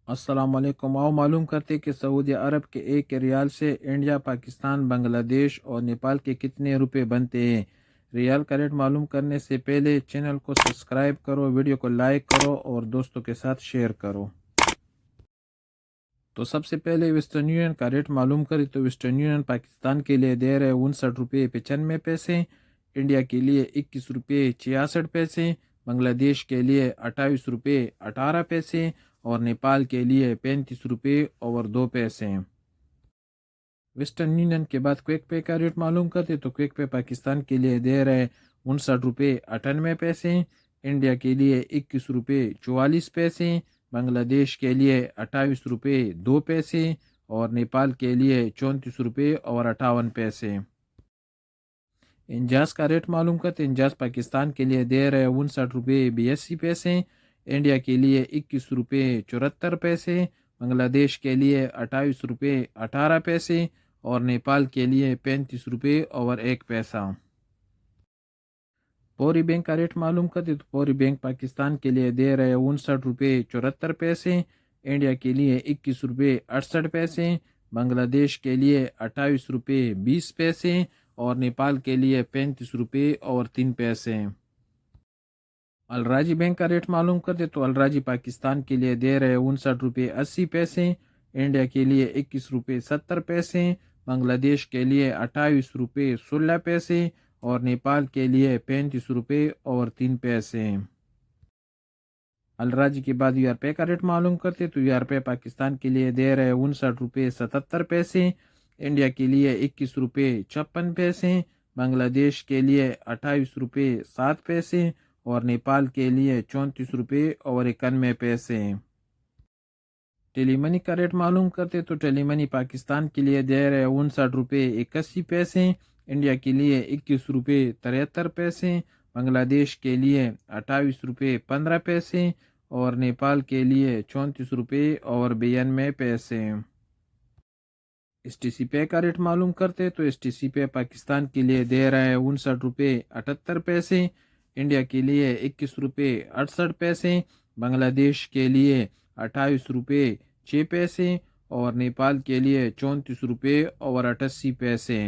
السلام علیکم۔ آؤ معلوم کرتے کہ سعودی عرب کے ایک ریال سے انڈیا، پاکستان، بنگلہ دیش اور نیپال کے کتنے روپے بنتے ہیں۔ ریال کا ریٹ معلوم کرنے سے پہلے چینل کو سبسکرائب کرو، ویڈیو کو لائک کرو اور دوستوں کے ساتھ شیئر کرو۔ تو سب سے پہلے ویسٹرن یونین کا ریٹ معلوم کریں تو ویسٹرن یونین پاکستان کے لیے دے رہے 59 روپے 95 پیسے، انڈیا کے لیے 21 روپے 66 پیسے، بنگلہ دیش کے لیے 28 روپے 18 پیسے اور نیپال کے لیے 35 روپے اور 2 پیسے۔ ویسٹرن یونین کے بعد کویک پے کا ریٹ معلوم کرتے تو کویک پے پاکستان کے لیے دے رہے 59 روپے 98 پیسے، انڈیا کے لیے 21 روپے 44 پیسے، بنگلہ دیش کے لیے 28 روپے 2 پیسے اور نیپال کے لیے 34 روپے اور 58 پیسے۔ انجاز کا ریٹ معلوم کرتے انجاز پاکستان کے لیے دے رہے 59 روپے 82 پیسے، انڈیا کے لیے 21 روپے 74 پیسے، بنگلہ دیش کے لیے 28 روپے 18 پیسے اور نیپال کے لیے 35 روپے اور 1 پیسہ۔ پوری بینک کا ریٹ معلوم کرتے تو پوری بینک پاکستان کے لیے دے رہے 59 روپے 74 پیسے، انڈیا کے لیے 21 روپے 68 پیسے، بنگلہ دیش کے لیے 28 روپے 20 پیسے اور نیپال کے لیے 35 روپے اور 3 پیسے۔ الراجی بینک کا ریٹ معلوم کرتے تو الراجی پاکستان کے لیے دے رہے 59 روپے 80 پیسے، انڈیا کے لیے 21 روپے 70 پیسے، بنگلہ دیش کے لیے 28 روپے 16 پیسے اور نیپال کے لیے 35 روپے اور 3 پیسے۔ الراجی کے بعد یو آر پے کا ریٹ معلوم کرتے تو یو آر پے پاکستان کے لیے دے رہے 59 روپے 77 پیسے، انڈیا کے لیے 21 روپے 56 پیسے، بنگلہ دیش کے لیے 28 روپے 7 پیسے اور نیپال کے لیے 34 روپے اور 91 پیسے۔ ٹیلی منی کا ریٹ معلوم کرتے تو ٹیلی منی پاکستان کے لیے دے رہے 59 روپے 81 پیسے، انڈیا کے لیے 21 روپے 73 پیسے، بنگلہ دیش کے لیے 28 روپے 15 پیسے اور نیپال کے لیے 34 روپے اور 92 پیسے۔ ایس ٹی سی پے کا ریٹ معلوم کرتے تو ایس ٹی سی پے پاکستان کے لیے دے رہا ہے 59 روپے 78 پیسے، انڈیا کے لیے 21 روپے 68 پیسے، بنگلہ دیش کے لیے 28 روپے 6 پیسے اور نیپال کے لیے 34 روپے اور 88 پیسے۔